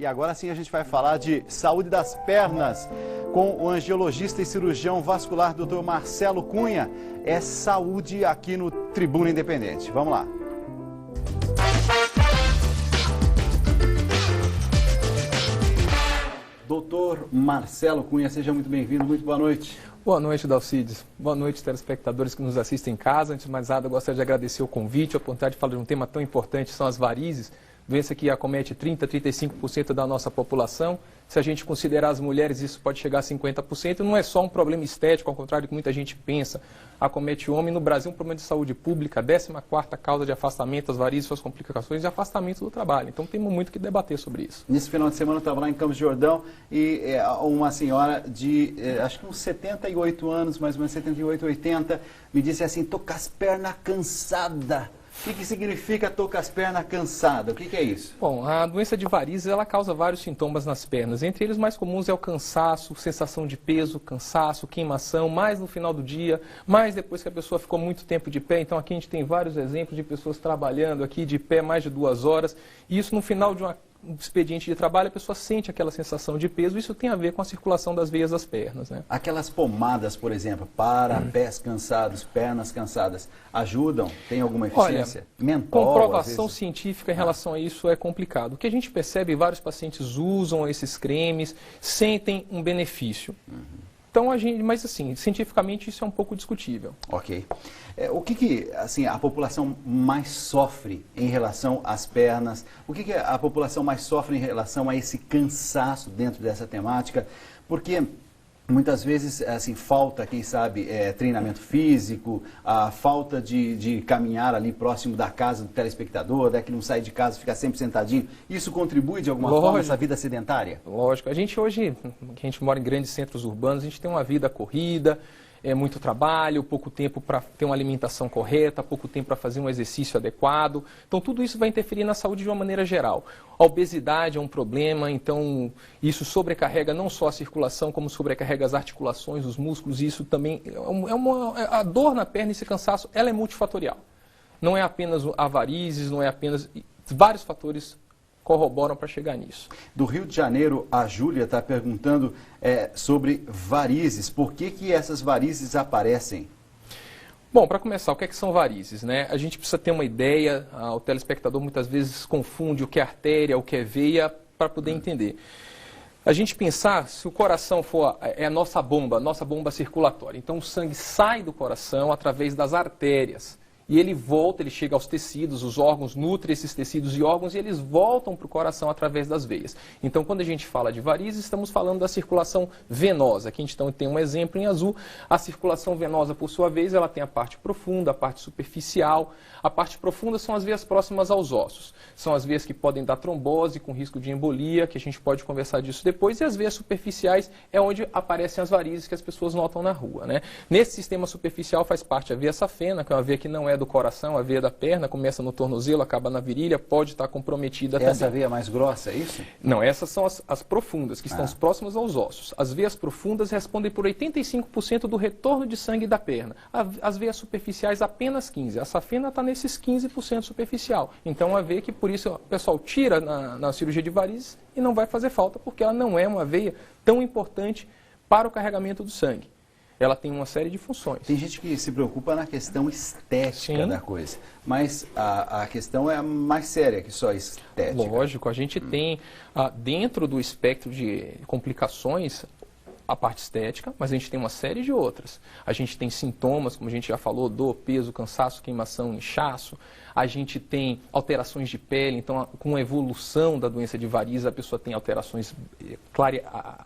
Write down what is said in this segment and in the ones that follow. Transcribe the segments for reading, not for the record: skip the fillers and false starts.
E agora sim a gente vai falar de saúde das pernas com o angiologista e cirurgião vascular Dr. Marcelo Cunha. É saúde aqui no Tribuna Independente. Vamos lá. Doutor Marcelo Cunha, seja muito bem-vindo, muito boa noite. Boa noite, Dalcides. Boa noite, telespectadores que nos assistem em casa. Antes de mais nada, eu gostaria de agradecer o convite, a oportunidade de falar de um tema tão importante, são as varizes, doença que acomete 30% a 35% da nossa população. Se a gente considerar as mulheres, isso pode chegar a 50%. Não é só um problema estético, ao contrário do que muita gente pensa. Acomete o homem. No Brasil, um problema de saúde pública, a 14ª causa de afastamento, as varizes, suas complicações e afastamento do trabalho. Então, temos muito que debater sobre isso. Nesse final de semana, eu estava lá em Campos do Jordão e uma senhora de, acho que uns 78 anos, mais ou menos 78, 80, me disse assim, tô com as pernas cansadas. O que significa tô com as pernas cansadas? O que é isso? Bom, a doença de varizes, ela causa vários sintomas nas pernas. Entre eles, mais comuns é o cansaço, sensação de peso, cansaço, queimação, mais no final do dia, mais depois que a pessoa ficou muito tempo de pé. Então, aqui a gente tem vários exemplos de pessoas trabalhando aqui de pé mais de 2 horas. E isso, no final de um expediente de trabalho, a pessoa sente aquela sensação de peso. Isso tem a ver com a circulação das veias das pernas, né? Aquelas pomadas, por exemplo, para pés cansados, pernas cansadas, ajudam? Tem alguma eficiência? Olha, Mentol, comprovação científica em relação a isso é complicado. O que a gente percebe, vários pacientes usam esses cremes, sentem um benefício. Então, mas assim, cientificamente isso é um pouco discutível. Ok. O que assim, a população mais sofre em relação às pernas? O que a população mais sofre em relação a esse cansaço dentro dessa temática? Porque muitas vezes, assim, falta, quem sabe, treinamento físico, a falta de caminhar ali próximo da casa do telespectador, que não sai de casa, fica sempre sentadinho. Isso contribui de alguma forma nessa vida sedentária? Lógico. A gente hoje, que a gente mora em grandes centros urbanos, a gente tem uma vida corrida, muito trabalho, pouco tempo para ter uma alimentação correta, pouco tempo para fazer um exercício adequado. Então, tudo isso vai interferir na saúde de uma maneira geral. A obesidade é um problema, então isso sobrecarrega não só a circulação, como sobrecarrega as articulações, os músculos, e isso também a dor na perna, esse cansaço, ela é multifatorial. Não é apenas a varizes, não é apenas... Vários fatores corroboram para chegar nisso. Do Rio de Janeiro, a Júlia está perguntando sobre varizes. Por que essas varizes aparecem? Bom, para começar, o que são varizes, né? A gente precisa ter uma ideia, o telespectador muitas vezes confunde o que é artéria, o que é veia, para poder entender. A gente pensar, se o coração for a nossa bomba circulatória, então o sangue sai do coração através das artérias. E ele volta, ele chega aos tecidos, os órgãos nutrem esses tecidos e órgãos e eles voltam para o coração através das veias. Então, quando a gente fala de varizes, estamos falando da circulação venosa. Aqui a gente tem um exemplo em azul. A circulação venosa, por sua vez, ela tem a parte profunda, a parte superficial. A parte profunda são as veias próximas aos ossos. São as veias que podem dar trombose com risco de embolia, que a gente pode conversar disso depois. E as veias superficiais é onde aparecem as varizes que as pessoas notam na rua, né? Nesse sistema superficial faz parte a veia safena, que é uma veia que não é do coração, a veia da perna, começa no tornozelo, acaba na virilha, pode estar comprometida também. Essa veia mais grossa, é isso? Não, essas são as profundas, que estão próximas aos ossos. As veias profundas respondem por 85% do retorno de sangue da perna. As veias superficiais, apenas 15%. A safena está nesses 15% superficial. Então, a veia que, por isso, o pessoal tira na cirurgia de varizes e não vai fazer falta, porque ela não é uma veia tão importante para o carregamento do sangue. Ela tem uma série de funções. Tem gente que se preocupa na questão estética da coisa, mas a questão é mais séria que só estética. Lógico, a gente tem dentro do espectro de complicações a parte estética, mas a gente tem uma série de outras. A gente tem sintomas, como a gente já falou, dor, peso, cansaço, queimação, inchaço. A gente tem alterações de pele, então com a evolução da doença de varizes, a pessoa tem alterações,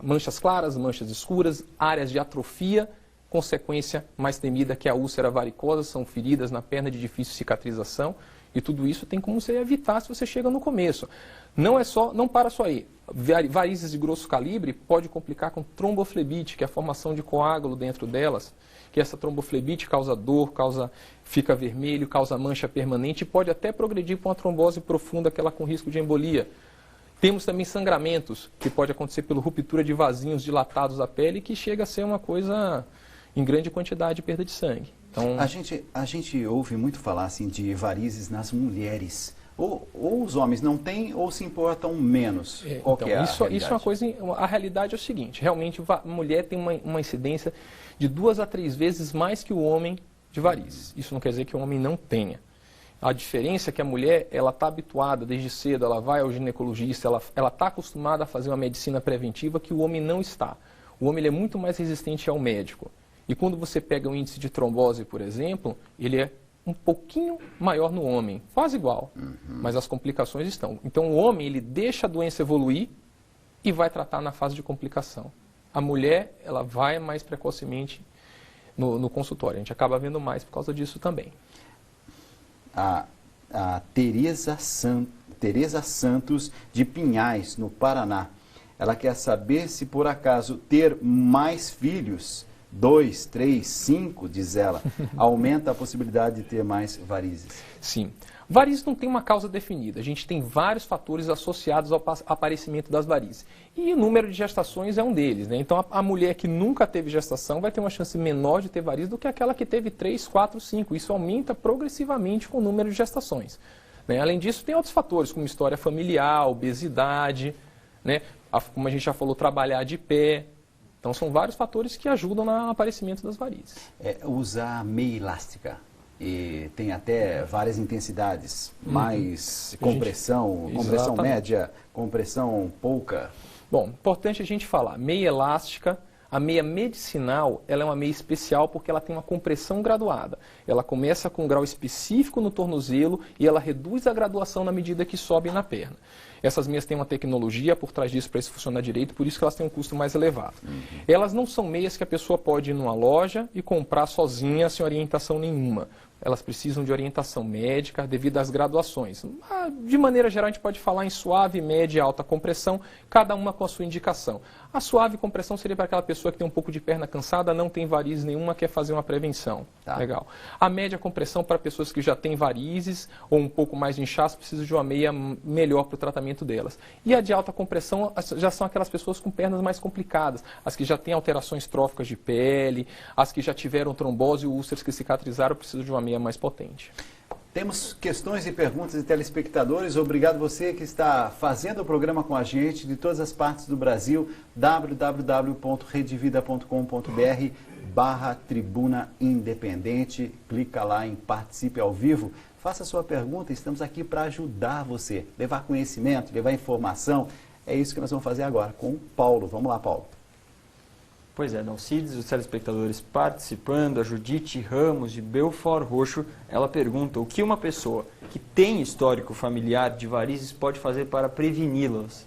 manchas claras, manchas escuras, áreas de atrofia, consequência mais temida que é a úlcera varicosa, são feridas na perna de difícil cicatrização, e tudo isso tem como você evitar se você chega no começo. Não para só aí. Varizes de grosso calibre pode complicar com tromboflebite, que é a formação de coágulo dentro delas, que essa tromboflebite causa dor, fica vermelho, causa mancha permanente e pode até progredir para uma trombose profunda, aquela com risco de embolia. Temos também sangramentos, que pode acontecer pela ruptura de vasinhos dilatados da pele, que chega a ser uma coisa em grande quantidade de perda de sangue. Então, a gente ouve muito falar assim, de varizes nas mulheres. Ou os homens não têm ou se importam menos? Qual que é a realidade? Isso é uma coisa, a realidade é o seguinte, realmente a mulher tem uma incidência de 2 a 3 vezes mais que o homem de varizes. Isso não quer dizer que o homem não tenha. A diferença é que a mulher, ela está habituada desde cedo, ela vai ao ginecologista, ela está acostumada a fazer uma medicina preventiva que o homem não está. O homem ele é muito mais resistente ao médico. E quando você pega o índice de trombose, por exemplo, ele é um pouquinho maior no homem, quase igual, mas as complicações estão. Então o homem, ele deixa a doença evoluir e vai tratar na fase de complicação. A mulher, ela vai mais precocemente no consultório. A gente acaba vendo mais por causa disso também. A Tereza Santos, de Pinhais, no Paraná. Ela quer saber se, por acaso, ter mais filhos, 2, 3, 5, diz ela, aumenta a possibilidade de ter mais varizes. Sim. Varizes não tem uma causa definida. A gente tem vários fatores associados ao aparecimento das varizes. E o número de gestações é um deles, né? Então, a mulher que nunca teve gestação vai ter uma chance menor de ter varizes do que aquela que teve 3, 4, 5. Isso aumenta progressivamente com o número de gestações, né? Além disso, tem outros fatores, como história familiar, obesidade, né? Como a gente já falou, trabalhar de pé. Então, são vários fatores que ajudam no aparecimento das varizes. Usar meia elástica. E tem até várias intensidades, mais compressão média, compressão pouca. Bom, importante a gente falar, meia elástica, a meia medicinal, ela é uma meia especial porque ela tem uma compressão graduada. Ela começa com um grau específico no tornozelo e ela reduz a graduação na medida que sobe na perna. Essas meias têm uma tecnologia por trás disso para isso funcionar direito, por isso que elas têm um custo mais elevado. Elas não são meias que a pessoa pode ir numa loja e comprar sozinha, sem orientação nenhuma. Elas precisam de orientação médica devido às graduações. De maneira geral, a gente pode falar em suave, média e alta compressão, cada uma com a sua indicação. A suave compressão seria para aquela pessoa que tem um pouco de perna cansada, não tem varizes nenhuma, quer fazer uma prevenção. Tá. Legal. A média compressão para pessoas que já têm varizes ou um pouco mais de inchaço, precisa de uma meia melhor para o tratamento delas. E a de alta compressão já são aquelas pessoas com pernas mais complicadas, as que já têm alterações tróficas de pele, as que já tiveram trombose ou úlceras que cicatrizaram, precisam de uma meia mais potente. Temos questões e perguntas de telespectadores. Obrigado você que está fazendo o programa com a gente de todas as partes do Brasil. www.redevida.com.br/Tribuna Independente. Clica lá em Participe ao Vivo. Faça a sua pergunta. Estamos aqui para ajudar você. Levar conhecimento, levar informação. É isso que nós vamos fazer agora com o Paulo. Vamos lá, Paulo. Pois é, Dalcides, os telespectadores participando, a Judite Ramos de Belfort Roxo, ela pergunta o que uma pessoa que tem histórico familiar de varizes pode fazer para preveni-las?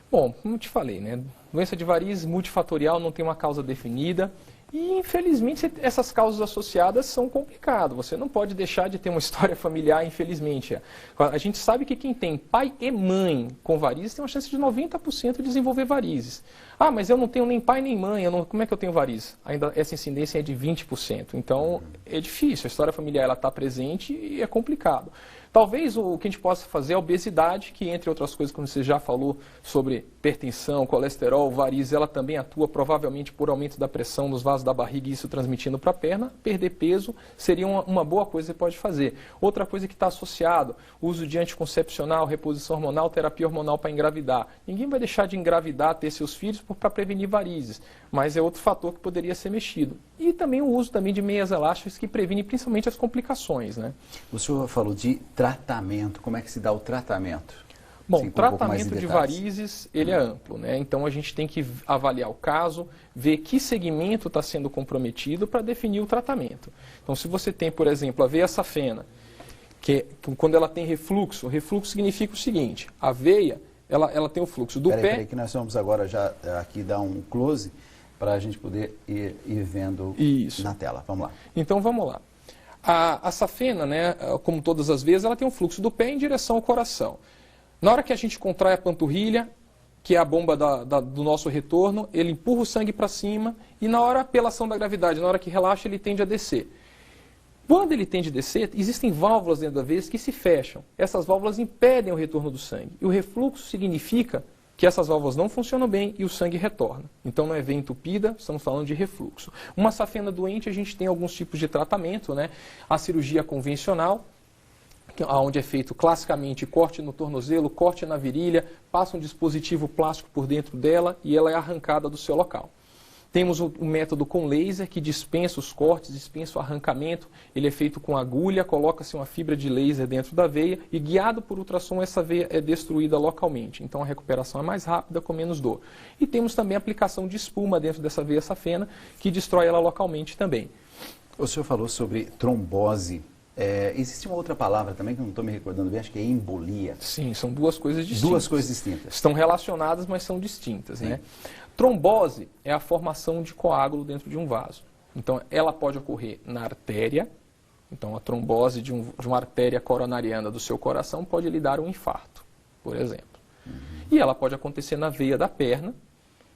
Bom, como te falei, né? Doença de varizes multifatorial não tem uma causa definida e, infelizmente, essas causas associadas são complicadas. Você não pode deixar de ter uma história familiar, infelizmente. A gente sabe que quem tem pai e mãe com varizes tem uma chance de 90% de desenvolver varizes. Ah, mas eu não tenho nem pai nem mãe, como é que eu tenho varizes? Ainda essa incidência é de 20%. Então, é difícil. A história familiar está presente e é complicado. Talvez o que a gente possa fazer é a obesidade, que entre outras coisas, como você já falou, sobre hipertensão, colesterol, varizes, ela também atua provavelmente por aumento da pressão nos vasos da barriga e isso transmitindo para a perna. Perder peso seria uma boa coisa que você pode fazer. Outra coisa que está associado, uso de anticoncepcional, reposição hormonal, terapia hormonal para engravidar. Ninguém vai deixar de engravidar, ter seus filhos para prevenir varizes, mas é outro fator que poderia ser mexido. E também o uso também de meias elásticas que previne principalmente as complicações, né? O senhor falou de tratamento. Como é que se dá o tratamento? Bom, o tratamento de varizes, ele é amplo, né? Então a gente tem que avaliar o caso, ver que segmento está sendo comprometido para definir o tratamento. Então se você tem, por exemplo, a veia safena, que quando ela tem refluxo significa o seguinte, a veia, ela tem o fluxo do pé... Peraí, que nós vamos agora já aqui dar um close para a gente poder ir vendo isso na tela. Vamos lá. Então vamos lá. A safena, né, como todas as vezes, ela tem um fluxo do pé em direção ao coração. Na hora que a gente contrai a panturrilha, que é a bomba do nosso retorno, ele empurra o sangue para cima e na hora, pela ação da gravidade, na hora que relaxa, ele tende a descer. Quando ele tende a descer, existem válvulas dentro da veia que se fecham. Essas válvulas impedem o retorno do sangue. E o refluxo significa que essas válvulas não funcionam bem e o sangue retorna. Então não é veia entupida, estamos falando de refluxo. Uma safena doente, a gente tem alguns tipos de tratamento, né? A cirurgia convencional, onde é feito classicamente corte no tornozelo, corte na virilha, passa um dispositivo plástico por dentro dela e ela é arrancada do seu local. Temos o método com laser, que dispensa os cortes, dispensa o arrancamento. Ele é feito com agulha, coloca-se uma fibra de laser dentro da veia e, guiado por ultrassom, essa veia é destruída localmente. Então, a recuperação é mais rápida, com menos dor. E temos também a aplicação de espuma dentro dessa veia safena, que destrói ela localmente também. O senhor falou sobre trombose. Existe uma outra palavra também que eu não estou me recordando bem, acho que é embolia. Sim, são duas coisas distintas. Duas coisas distintas. Estão relacionadas, mas são distintas, né? Trombose é a formação de coágulo dentro de um vaso. Então, ela pode ocorrer na artéria. Então, a trombose de uma artéria coronariana do seu coração pode lhe dar um infarto, por exemplo. E ela pode acontecer na veia da perna,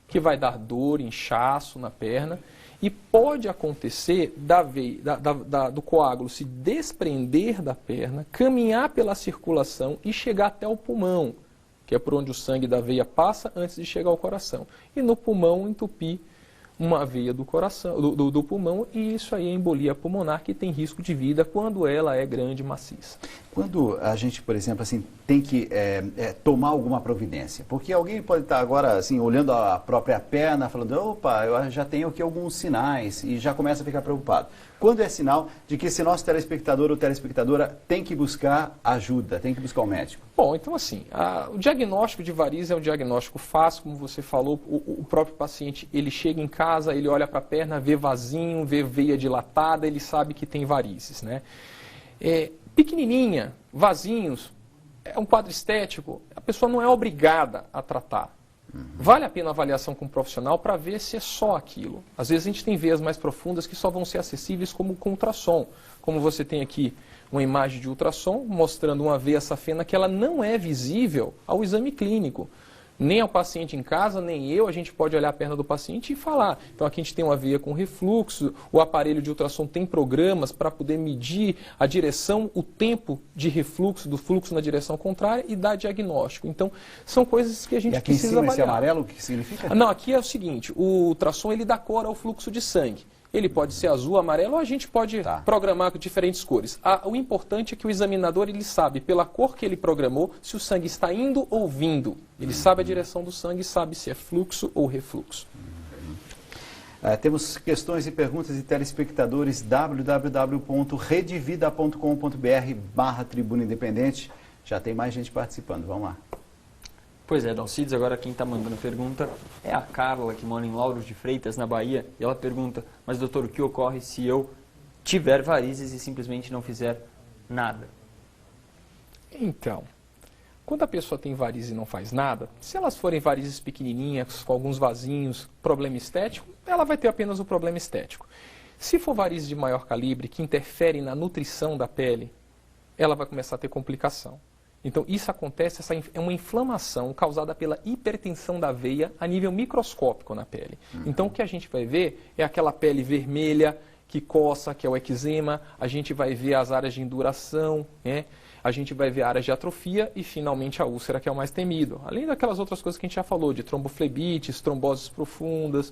que vai dar dor, inchaço na perna. E pode acontecer do coágulo se desprender da perna, caminhar pela circulação e chegar até o pulmão, que é por onde o sangue da veia passa antes de chegar ao coração. E no pulmão entupir uma veia do coração, do pulmão, e isso aí é embolia pulmonar, que tem risco de vida quando ela é grande e maciça. Quando a gente, por exemplo, assim, tem que tomar alguma providência, porque alguém pode estar agora assim, olhando a própria perna, falando, opa, eu já tenho aqui alguns sinais, e já começa a ficar preocupado. Quando é sinal de que esse nosso telespectador ou telespectadora tem que buscar ajuda, tem que buscar o médico? Bom, então assim, o diagnóstico de varizes é um diagnóstico fácil, como você falou, o próprio paciente, ele chega em casa, ele olha para a perna, vê vasinho, vê veia dilatada, ele sabe que tem varizes, né? Pequenininha, vasinhos, é um quadro estético, a pessoa não é obrigada a tratar. Vale a pena a avaliação com um profissional para ver se é só aquilo. Às vezes a gente tem veias mais profundas que só vão ser acessíveis com ultrassom. Como você tem aqui uma imagem de ultrassom mostrando uma veia safena que ela não é visível ao exame clínico. Nem ao paciente em casa, nem eu, a gente pode olhar a perna do paciente e falar. Então aqui a gente tem uma veia com refluxo, o aparelho de ultrassom tem programas para poder medir a direção, o tempo de refluxo, do fluxo na direção contrária e dar diagnóstico. Então são coisas que a gente precisa avaliar. E aqui em cima esse amarelo, o que significa? Não, aqui é o seguinte, o ultrassom ele dá cor ao fluxo de sangue. Ele pode ser azul, amarelo, ou a gente pode programar com diferentes cores. O importante é que o examinador ele sabe, pela cor que ele programou, se o sangue está indo ou vindo. Ele sabe a direção do sangue, sabe se é fluxo ou refluxo. Temos questões e perguntas de telespectadores, www.redevida.com.br/Tribuna Independente. Já tem mais gente participando, vamos lá. Pois é, Dalcides, agora quem está mandando pergunta é a Carla, que mora em Lauros de Freitas, na Bahia, e ela pergunta, mas doutor, o que ocorre se eu tiver varizes e simplesmente não fizer nada? Então, quando a pessoa tem varizes e não faz nada, se elas forem varizes pequenininhas, com alguns vasinhos, problema estético, ela vai ter apenas o problema estético. Se for varizes de maior calibre, que interferem na nutrição da pele, ela vai começar a ter complicação. Então, isso acontece, é uma inflamação causada pela hipertensão da veia a nível microscópico na pele. Então, o que a gente vai ver é aquela pele vermelha que coça, que é o eczema, a gente vai ver as áreas de induração, né? A gente vai ver áreas de atrofia e, finalmente, a úlcera, que é o mais temido. Além daquelas outras coisas que a gente já falou, de tromboflebites, tromboses profundas,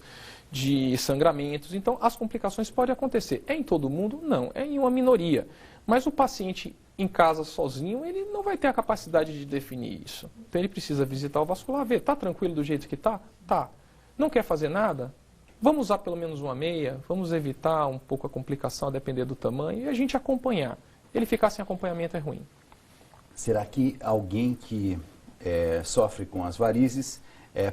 de sangramentos. Então, as complicações podem acontecer. É em todo mundo? Não, é em uma minoria. Mas o paciente em casa sozinho, ele não vai ter a capacidade de definir isso. Então ele precisa visitar o vascular, ver, está tranquilo do jeito que está? Tá. Não quer fazer nada? Vamos usar pelo menos uma meia, vamos evitar um pouco a complicação, a depender do tamanho, e a gente acompanhar. Ele ficar sem acompanhamento é ruim. Será que alguém que sofre com as varizes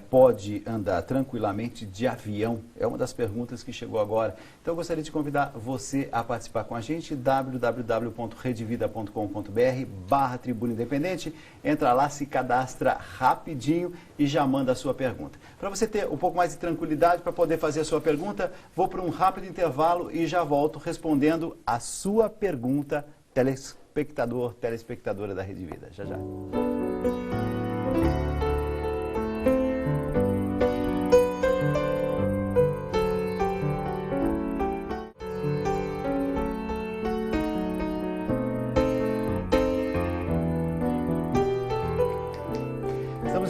pode andar tranquilamente de avião? É uma das perguntas que chegou agora. Então eu gostaria de convidar você a participar com a gente, www.redevida.com.br/Tribuna Independente. Entra lá, se cadastra rapidinho e já manda a sua pergunta. Para você ter um pouco mais de tranquilidade para poder fazer a sua pergunta, vou para um rápido intervalo e já volto respondendo a sua pergunta, telespectador, telespectadora da Rede Vida. Já, já.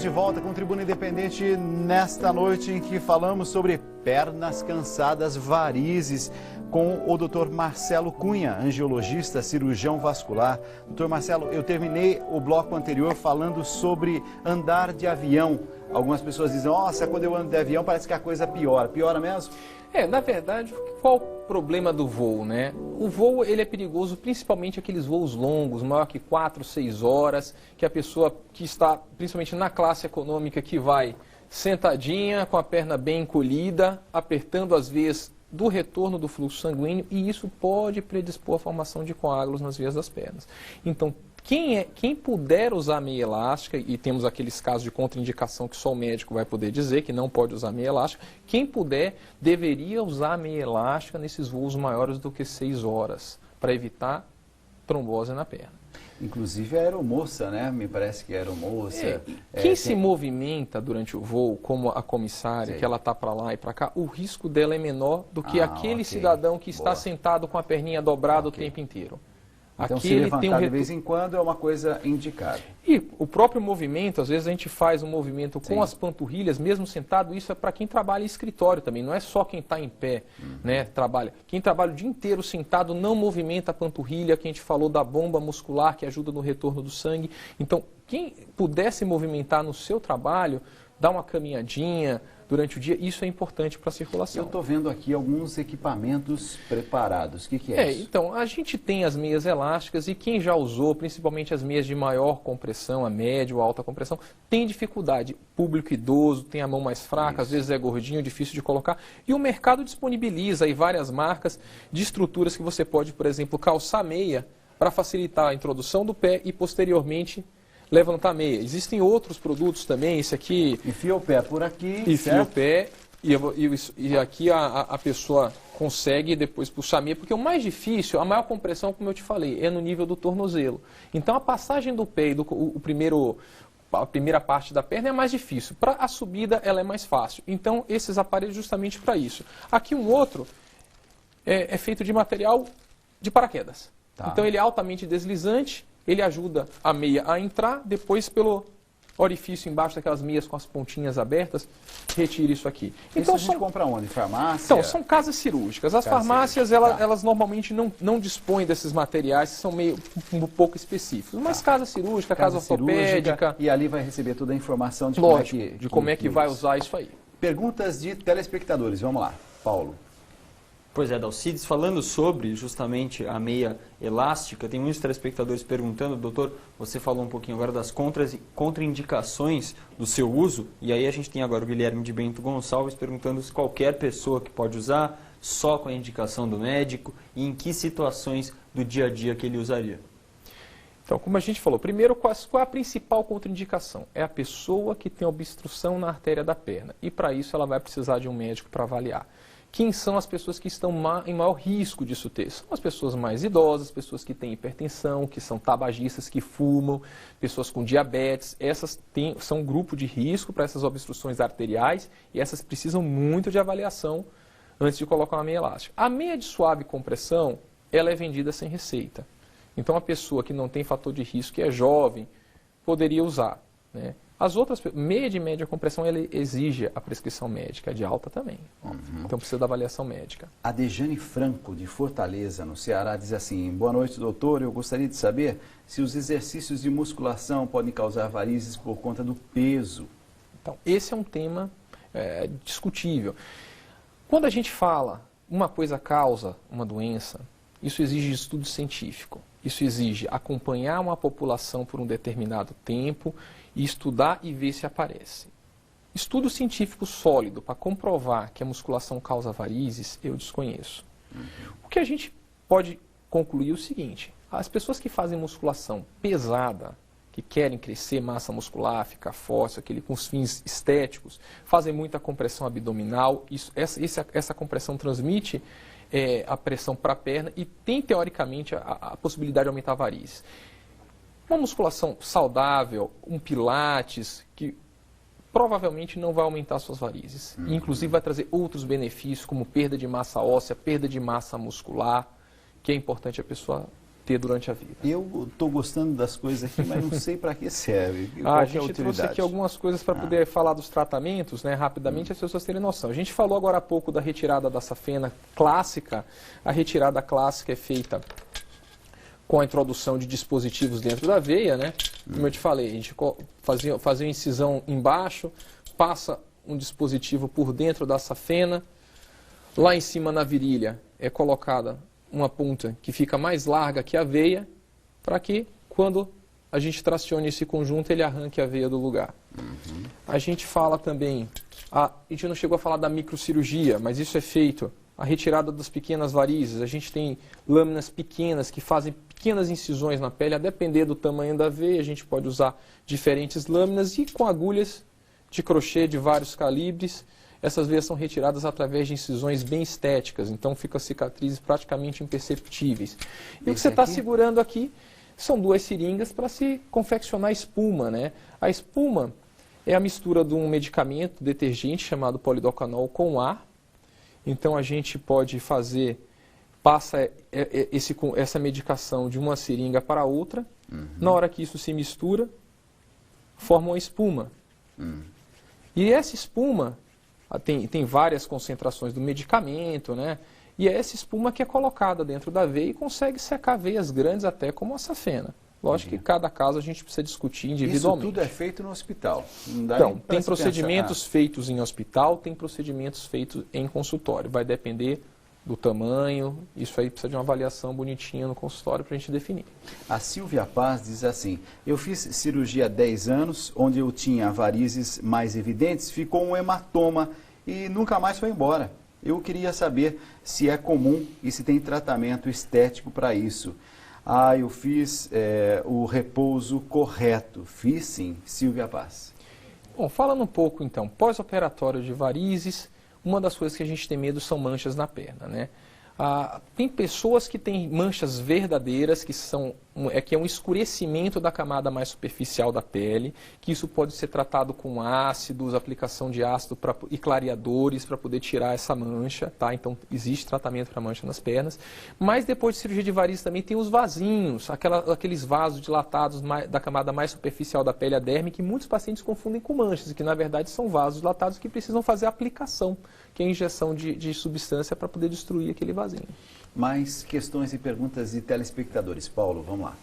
de volta com o Tribuna Independente nesta noite em que falamos sobre pernas cansadas, varizes, com o Dr. Marcelo Cunha, angiologista, cirurgião vascular. Dr. Marcelo, eu terminei o bloco anterior falando sobre andar de avião. Algumas pessoas dizem, nossa, quando eu ando de avião parece que a coisa piora. Piora mesmo? Na verdade, qual o problema do voo, né? O voo, ele é perigoso, principalmente aqueles voos longos, maior que 4, 6 horas, que a pessoa que está, principalmente na classe econômica, que vai sentadinha, com a perna bem encolhida, apertando as veias do retorno do fluxo sanguíneo, e isso pode predispor à formação de coágulos nas veias das pernas. Então, quem puder usar meia elástica, e temos aqueles casos de contraindicação que só o médico vai poder dizer que não pode usar meia elástica, quem puder deveria usar meia elástica nesses voos maiores do que 6 horas, para evitar trombose na perna. Inclusive a aeromoça, né? Me parece que a aeromoça... Quem se movimenta durante o voo, como a comissária, que ela está para lá e para cá, o risco dela é menor do que aquele cidadão que está sentado com a perninha dobrada o tempo inteiro. Então, se levantar de vez em quando é uma coisa indicada. E o próprio movimento, às vezes a gente faz um movimento com as panturrilhas, mesmo sentado, isso é para quem trabalha em escritório também, não é só quem está em pé, né, trabalha. Quem trabalha o dia inteiro sentado não movimenta a panturrilha, que a gente falou da bomba muscular, que ajuda no retorno do sangue. Então, quem pudesse movimentar no seu trabalho, dar uma caminhadinha durante o dia, isso é importante para a circulação. Eu estou vendo aqui alguns equipamentos preparados. O que é isso? Então, a gente tem as meias elásticas e quem já usou, principalmente as meias de maior compressão, a média ou alta compressão, tem dificuldade. Público idoso, tem a mão mais fraca, às vezes é gordinho, difícil de colocar. E o mercado disponibiliza aí várias marcas de estruturas que você pode, por exemplo, calçar meia para facilitar a introdução do pé e posteriormente levantar a meia. Existem outros produtos também, esse aqui... Enfia o pé por aqui, enfia o pé e aqui a pessoa consegue depois puxar a meia, porque o mais difícil, a maior compressão, como eu te falei, é no nível do tornozelo. Então a passagem do pé e a primeira parte da perna é mais difícil. Para a subida ela é mais fácil. Então esses aparelhos justamente para isso. Aqui um outro é feito de material de paraquedas. Então ele é altamente deslizante. Ele ajuda a meia a entrar, depois pelo orifício embaixo daquelas meias com as pontinhas abertas, retire isso aqui. Então, isso a gente compra onde? Farmácia? Então, são casas cirúrgicas. As farmácias, elas normalmente não dispõem desses materiais, são meio um pouco específicos. Mas casa cirúrgica, casa ortopédica... E ali vai receber toda a informação de como é que vai usar isso aí. Perguntas de telespectadores, vamos lá. Paulo. Pois é, Dalcides, falando sobre justamente a meia elástica, tem muitos telespectadores perguntando, doutor, você falou um pouquinho agora das contraindicações do seu uso, e aí a gente tem agora o Guilherme de Bento Gonçalves perguntando se qualquer pessoa que pode usar, só com a indicação do médico, e em que situações do dia a dia que ele usaria. Então, como a gente falou, primeiro, qual é a principal contraindicação? É a pessoa que tem obstrução na artéria da perna, e para isso ela vai precisar de um médico para avaliar. Quem são as pessoas que estão em maior risco disso ter? São as pessoas mais idosas, pessoas que têm hipertensão, que são tabagistas, que fumam, pessoas com diabetes. Essas são um grupo de risco para essas obstruções arteriais e essas precisam muito de avaliação antes de colocar uma meia elástica. A meia de suave compressão, ela é vendida sem receita. Então, a pessoa que não tem fator de risco, que é jovem, poderia usar, né? As outras, meia de média compressão, ele exige a prescrição médica, de alta também. Então precisa da avaliação médica. A Dejane Franco, de Fortaleza, no Ceará, diz assim: boa noite, doutor, eu gostaria de saber se os exercícios de musculação podem causar varizes por conta do peso. Então, esse é um tema discutível. Quando a gente fala uma coisa causa uma doença, isso exige estudo científico. Isso exige acompanhar uma população por um determinado tempo e estudar e ver se aparece. Estudo científico sólido para comprovar que a musculação causa varizes, eu desconheço. O que a gente pode concluir é o seguinte: as pessoas que fazem musculação pesada, que querem crescer massa muscular, ficar forte, aquele com os fins estéticos, fazem muita compressão abdominal, essa compressão transmite a pressão para a perna e tem, teoricamente, a possibilidade de aumentar varizes. Uma musculação saudável, um pilates, que provavelmente não vai aumentar suas varizes. E, inclusive, vai trazer outros benefícios, como perda de massa óssea, perda de massa muscular, que é importante a pessoa ter durante a vida. Eu estou gostando das coisas aqui, mas não sei para que serve. A gente trouxe aqui algumas coisas para poder falar dos tratamentos, né, rapidamente, as pessoas terem noção. A gente falou agora há pouco da retirada da safena clássica. A retirada clássica é feita com a introdução de dispositivos dentro da veia, né? Como eu te falei, a gente fazia uma incisão embaixo, passa um dispositivo por dentro da safena. Lá em cima na virilha é colocada uma ponta que fica mais larga que a veia, para que quando a gente tracione esse conjunto, ele arranque a veia do lugar. A gente fala também, a gente não chegou a falar da microcirurgia, mas isso é feito, a retirada das pequenas varizes. A gente tem lâminas pequenas que fazem pequenas incisões na pele, a depender do tamanho da veia, a gente pode usar diferentes lâminas e com agulhas de crochê de vários calibres. Essas veias são retiradas através de incisões bem estéticas, então ficam cicatrizes praticamente imperceptíveis. E o que você está segurando aqui são 2 seringas para se confeccionar espuma, né? A espuma é a mistura de um medicamento detergente chamado polidocanol com ar. Então a gente pode passa essa medicação de uma seringa para outra. Na hora que isso se mistura, forma uma espuma. E essa espuma tem várias concentrações do medicamento, né? E é essa espuma que é colocada dentro da veia e consegue secar veias grandes até como a safena. Lógico que cada caso a gente precisa discutir individualmente. Isso tudo é feito no hospital? Então, tem procedimentos feitos em hospital, tem procedimentos feitos em consultório. Vai depender do tamanho, isso aí precisa de uma avaliação bonitinha no consultório para a gente definir. A Silvia Paz diz assim: eu fiz cirurgia há 10 anos, onde eu tinha varizes mais evidentes, ficou um hematoma e nunca mais foi embora. Eu queria saber se é comum e se tem tratamento estético para isso. Eu fiz o repouso correto. Fiz sim, Silvia Paz. Bom, falando um pouco então, pós-operatório de varizes, uma das coisas que a gente tem medo são manchas na perna, né? Tem pessoas que têm manchas verdadeiras, que é um escurecimento da camada mais superficial da pele, que isso pode ser tratado com ácidos, aplicação de ácido e clareadores para poder tirar essa mancha, tá? Então existe tratamento para mancha nas pernas. Mas depois de cirurgia de varizes também tem os vasinhos, aqueles vasos dilatados da camada mais superficial da pele, a derme, que muitos pacientes confundem com manchas, e que na verdade são vasos dilatados que precisam fazer aplicação, que é a injeção de substância para poder destruir aquele vasinho. Mais questões e perguntas de telespectadores. Paulo, vamos lá.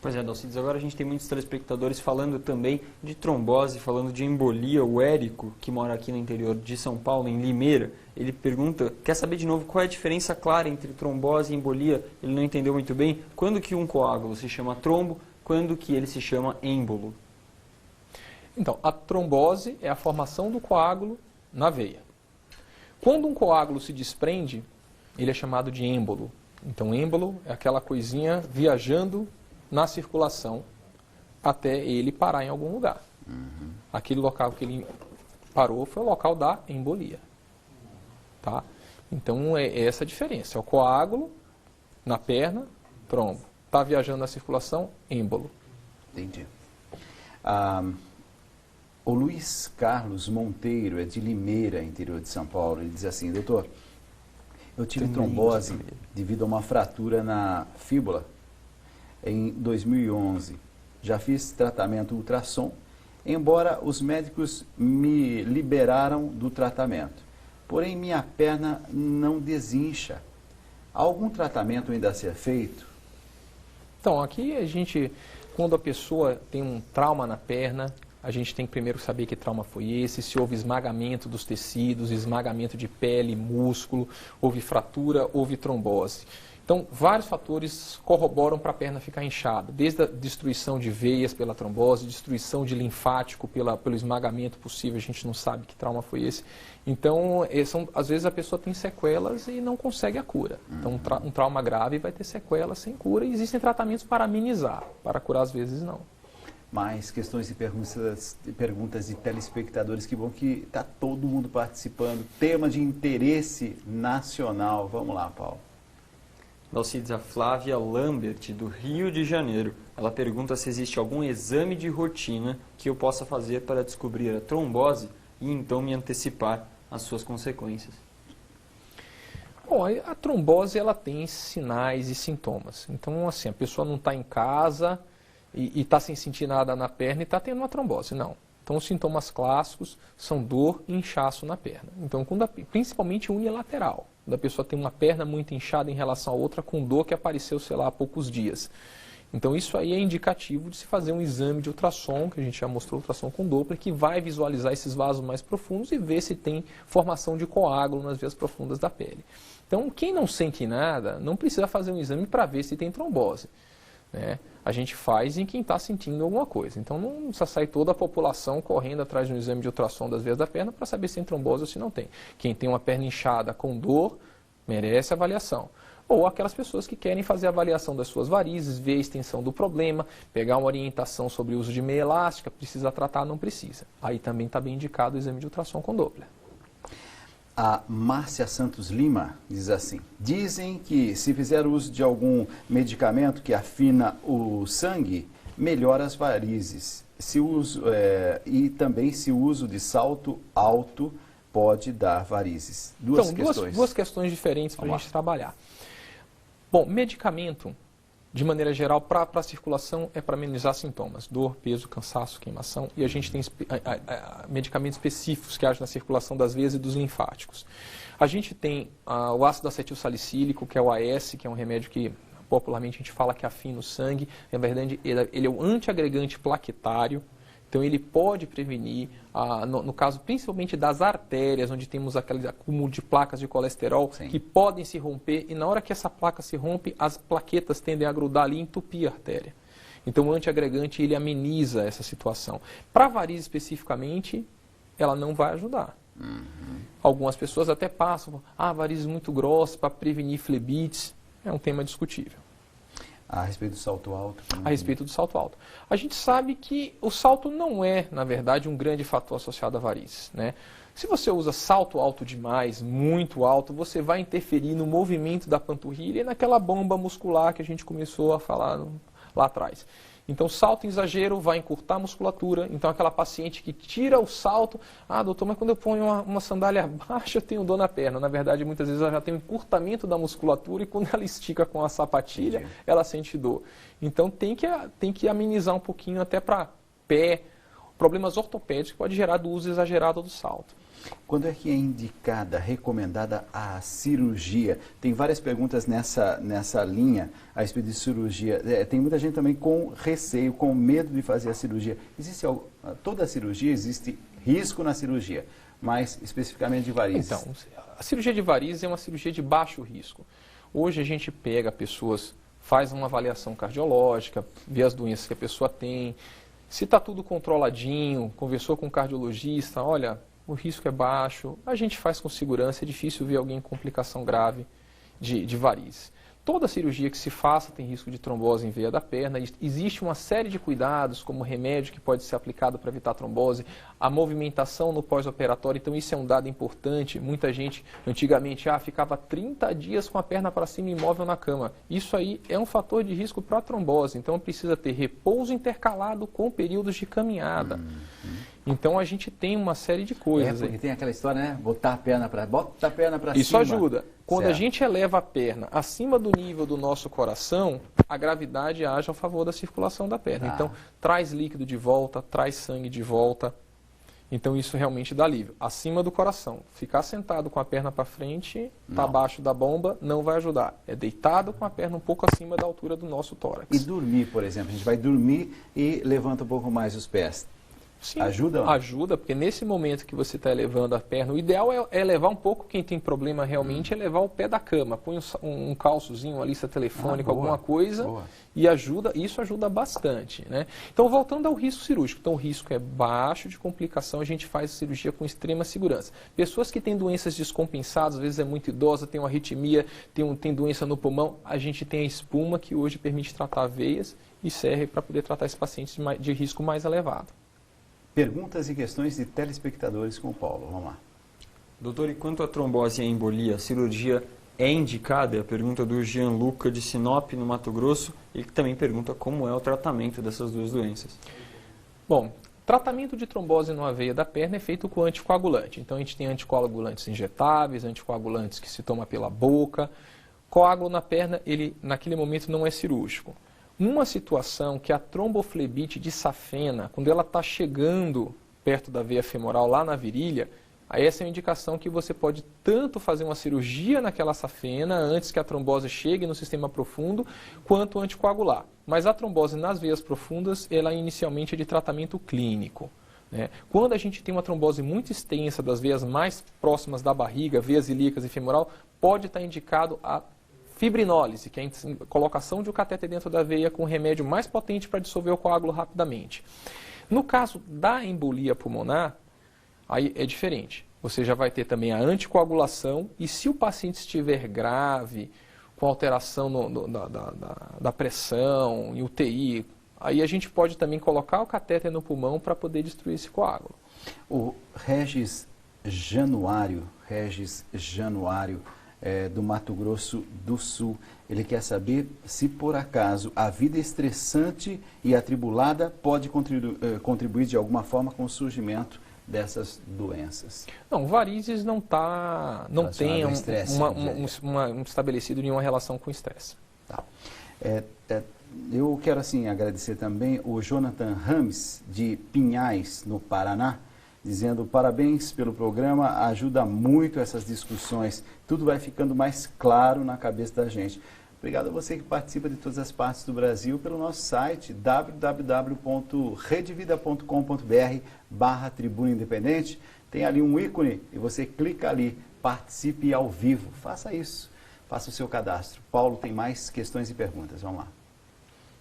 Pois é, Dalcides, agora a gente tem muitos telespectadores falando também de trombose, falando de embolia. O Érico, que mora aqui no interior de São Paulo, em Limeira, ele pergunta, quer saber de novo qual é a diferença clara entre trombose e embolia. Ele não entendeu muito bem. Quando que um coágulo se chama trombo, quando que ele se chama êmbolo? Então, a trombose é a formação do coágulo na veia. Quando um coágulo se desprende, ele é chamado de êmbolo. Então, êmbolo é aquela coisinha viajando na circulação até ele parar em algum lugar. Aquele local que ele parou foi o local da embolia. Tá? Então, é essa a diferença. É o coágulo na perna, trombo. Está viajando na circulação, êmbolo. Entendi. O Luiz Carlos Monteiro é de Limeira, interior de São Paulo. Ele diz assim: doutor, eu tive trombose devido a uma fratura na fíbula em 2011. Já fiz tratamento ultrassom, embora os médicos me liberaram do tratamento. Porém, minha perna não desincha. Há algum tratamento ainda a ser feito? Então, aqui quando a pessoa tem um trauma na perna, a gente tem que primeiro saber que trauma foi esse, se houve esmagamento dos tecidos, esmagamento de pele, músculo, houve fratura, houve trombose. Então, vários fatores corroboram para a perna ficar inchada, desde a destruição de veias pela trombose, destruição de linfático pelo esmagamento possível, a gente não sabe que trauma foi esse. Então, às vezes a pessoa tem sequelas e não consegue a cura. Então, um trauma grave vai ter sequelas sem cura e existem tratamentos para amenizar, para curar às vezes não. Mais questões e perguntas de telespectadores. Que bom que está todo mundo participando. Tema de interesse nacional. Vamos lá, Paulo. Dalcides, a Flávia Lambert, do Rio de Janeiro. Ela pergunta se existe algum exame de rotina que eu possa fazer para descobrir a trombose e então me antecipar às suas consequências. Bom, a trombose ela tem sinais e sintomas. Então, assim, a pessoa não está em casa e está sem sentir nada na perna e está tendo uma trombose. Não. Então, os sintomas clássicos são dor e inchaço na perna. Então, principalmente unilateral. Quando a pessoa tem uma perna muito inchada em relação à outra com dor que apareceu, sei lá, há poucos dias. Então, isso aí é indicativo de se fazer um exame de ultrassom, que a gente já mostrou, ultrassom com Doppler, que vai visualizar esses vasos mais profundos e ver se tem formação de coágulo nas veias profundas da pele. Então, quem não sente nada, não precisa fazer um exame para ver se tem trombose, né? A gente faz em quem está sentindo alguma coisa. Então, não precisa sair toda a população correndo atrás de um exame de ultrassom das veias da perna para saber se tem trombose ou se não tem. Quem tem uma perna inchada com dor, merece avaliação. Ou aquelas pessoas que querem fazer a avaliação das suas varizes, ver a extensão do problema, pegar uma orientação sobre o uso de meia elástica, precisa tratar, não precisa. Aí também está bem indicado o exame de ultrassom com Doppler. A Márcia Santos Lima diz assim: dizem que se fizer uso de algum medicamento que afina o sangue, melhora as varizes. E também se o uso de salto alto pode dar varizes. Duas questões diferentes para a gente trabalhar. Bom, medicamento, de maneira geral, para a circulação é para amenizar sintomas, dor, peso, cansaço, queimação, e a gente tem medicamentos específicos que agem na circulação das veias e dos linfáticos. A gente tem o ácido acetil salicílico, que é o AS, que é um remédio que popularmente a gente fala que afina o sangue. Na verdade, ele é um antiagregante plaquetário. Então, ele pode prevenir, no caso principalmente das artérias, onde temos aquele acúmulo de placas de colesterol, sim, que podem se romper, e na hora que essa placa se rompe, as plaquetas tendem a grudar ali e entupir a artéria. Então, o antiagregante, ele ameniza essa situação. Para varizes especificamente, ela não vai ajudar. Algumas pessoas até passam, varizes muito grossas para prevenir flebites, é um tema discutível. A respeito do salto alto? A respeito do salto alto. A gente sabe que o salto não é, na verdade, um grande fator associado a varizes, né? Se você usa salto alto demais, muito alto, você vai interferir no movimento da panturrilha e naquela bomba muscular que a gente começou a falar lá atrás. Então, salto em exagero vai encurtar a musculatura. Então, aquela paciente que tira o salto, doutor, mas quando eu ponho uma sandália baixa, eu tenho dor na perna. Na verdade, muitas vezes ela já tem um encurtamento da musculatura e quando ela estica com a sapatilha, entendi, ela sente dor. Então, tem que amenizar um pouquinho até para pé, problemas ortopédicos que pode gerar do uso exagerado do salto. Quando é que é indicada, recomendada a cirurgia? Tem várias perguntas nessa linha a respeito de cirurgia. Tem muita gente também com receio, com medo de fazer a cirurgia. Toda a cirurgia, existe risco na cirurgia, mas especificamente de varizes. Então, a cirurgia de varizes é uma cirurgia de baixo risco. Hoje a gente pega pessoas, faz uma avaliação cardiológica, vê as doenças que a pessoa tem. Se está tudo controladinho, conversou com o cardiologista, olha, o risco é baixo, a gente faz com segurança, é difícil ver alguém com complicação grave de varizes. Toda cirurgia que se faça tem risco de trombose em veia da perna. Existe uma série de cuidados, como remédio que pode ser aplicado para evitar trombose, a movimentação no pós-operatório. Então, isso é um dado importante. Muita gente, antigamente, ficava 30 dias com a perna para cima imóvel na cama. Isso aí é um fator de risco para a trombose. Então, precisa ter repouso intercalado com períodos de caminhada. Então, a gente tem uma série de coisas. Porque tem aquela história, né? Bota a perna para cima. Isso ajuda. Quando certo, a gente eleva a perna acima do nível do nosso coração, a gravidade age a favor da circulação da perna. Então, traz líquido de volta, traz sangue de volta. Então, isso realmente dá alívio. Acima do coração. Ficar sentado com a perna para frente, está abaixo da bomba, não vai ajudar. É deitado com a perna um pouco acima da altura do nosso tórax. E dormir, por exemplo. A gente vai dormir e levanta um pouco mais os pés. Sim, ajuda? Ajuda, porque nesse momento que você está elevando a perna, o ideal é elevar um pouco, quem tem problema realmente, é levar o pé da cama. Põe um calçozinho, uma lista telefônica, alguma coisa, e isso ajuda bastante, né? Então, voltando ao risco cirúrgico. Então, o risco é baixo de complicação, a gente faz a cirurgia com extrema segurança. Pessoas que têm doenças descompensadas, às vezes é muito idosa, tem uma arritmia, tem doença no pulmão, a gente tem a espuma que hoje permite tratar veias e serve para poder tratar esses pacientes de risco mais elevado. Perguntas e questões de telespectadores com o Paulo. Vamos lá. Doutor, e quanto à trombose e à embolia, a cirurgia é indicada? É a pergunta do Gianluca de Sinop, no Mato Grosso. Ele também pergunta como é o tratamento dessas duas doenças. Bom, Tratamento de trombose na veia da perna é feito com anticoagulante. Então, a gente tem anticoagulantes injetáveis, anticoagulantes que se toma pela boca. Coágulo na perna, ele naquele momento não é cirúrgico. Numa situação que a tromboflebite de safena, quando ela está chegando perto da veia femoral, lá na virilha, aí essa é uma indicação que você pode tanto fazer uma cirurgia naquela safena antes que a trombose chegue no sistema profundo, quanto anticoagular. Mas a trombose nas veias profundas, ela inicialmente é de tratamento clínico, né? Quando a gente tem uma trombose muito extensa das veias mais próximas da barriga, veias ilíacas e femoral, pode estar indicado a fibrinólise, que é a colocação de um catéter dentro da veia com um remédio mais potente para dissolver o coágulo rapidamente. No caso da embolia pulmonar, aí é diferente. Você já vai ter também a anticoagulação e se o paciente estiver grave, com alteração da pressão, em UTI, aí a gente pode também colocar o catéter no pulmão para poder destruir esse coágulo. O Regis Januário, do Mato Grosso do Sul, ele quer saber se por acaso a vida estressante e atribulada pode contribuir de alguma forma com o surgimento dessas doenças. Não, varizes não tem um estabelecido nenhuma relação com estresse. Tá. Eu quero assim agradecer também o Jonathan Rames, de Pinhais, no Paraná, dizendo parabéns pelo programa, ajuda muito essas discussões, tudo vai ficando mais claro na cabeça da gente. Obrigado a você que participa de todas as partes do Brasil pelo nosso site www.redevida.com.br/Tribuna Independente. Tem ali um ícone e você clica ali, participe ao vivo. Faça isso, faça o seu cadastro. Paulo tem mais questões e perguntas, vamos lá.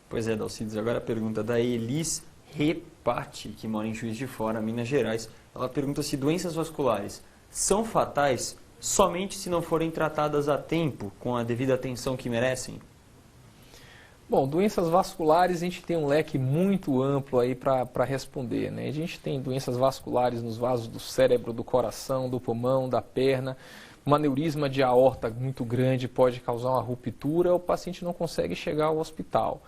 Pois é, Dalcides, agora a pergunta da Elis Repati, que mora em Juiz de Fora, Minas Gerais. Ela pergunta se doenças vasculares são fatais somente se não forem tratadas a tempo, com a devida atenção que merecem? Bom, doenças vasculares a gente tem um leque muito amplo aí para responder, né? A gente tem doenças vasculares nos vasos do cérebro, do coração, do pulmão, da perna. Um aneurisma de aorta muito grande pode causar uma ruptura, o paciente não consegue chegar ao hospital.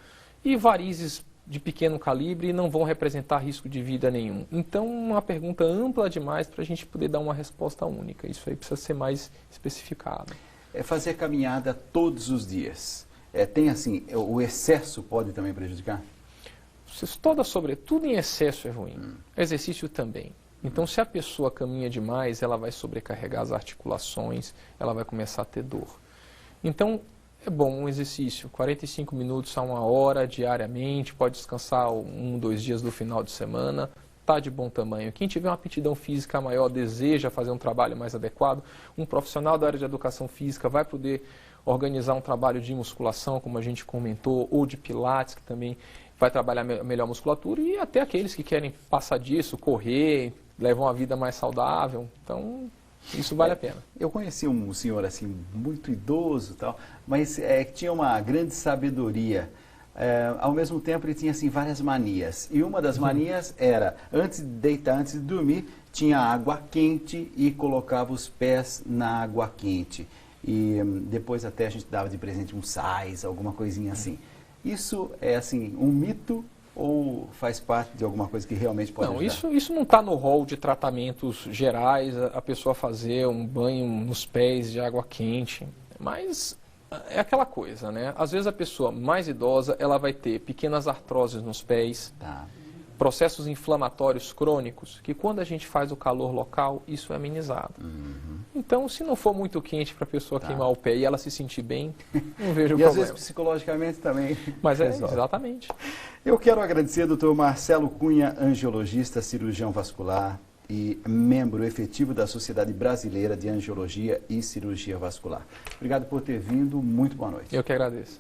E varizes de pequeno calibre não vão representar risco de vida nenhum. Então, uma pergunta ampla demais para a gente poder dar uma resposta única. Isso aí precisa ser mais especificado. É fazer caminhada todos os dias. Tem assim, o excesso pode também prejudicar? Tudo em excesso é ruim. Exercício também. Então, se a pessoa caminha demais, ela vai sobrecarregar as articulações, ela vai começar a ter dor. Então, é bom um exercício, 45 minutos a 1 hora diariamente, pode descansar 1, 2 dias do final de semana, está de bom tamanho. Quem tiver uma aptidão física maior, deseja fazer um trabalho mais adequado, um profissional da área de educação física vai poder organizar um trabalho de musculação, como a gente comentou, ou de pilates, que também vai trabalhar melhor a musculatura, e até aqueles que querem passar disso, correr, levar uma vida mais saudável. Então, isso vale a pena. Eu conheci um senhor assim, muito idoso e tal, mas tinha uma grande sabedoria. Ao mesmo tempo, ele tinha assim, várias manias. E uma das manias era, antes de deitar, antes de dormir, tinha água quente e colocava os pés na água quente. E depois até a gente dava de presente um sais, alguma coisinha assim. Isso é assim, um mito ou faz parte de alguma coisa que realmente pode ajudar? Isso não está no rol de tratamentos gerais, a pessoa fazer um banho nos pés de água quente, mas é aquela coisa, né? Às vezes a pessoa mais idosa, ela vai ter pequenas artroses nos pés, processos inflamatórios crônicos, que quando a gente faz o calor local, isso é amenizado. Então, se não for muito quente para a pessoa queimar o pé e ela se sentir bem, não vejo problema. E às vezes psicologicamente também. Mas exatamente. Eu quero agradecer ao Dr. Marcelo Cunha, angiologista, cirurgião vascular e membro efetivo da Sociedade Brasileira de Angiologia e Cirurgia Vascular. Obrigado por ter vindo, muito boa noite. Eu que agradeço.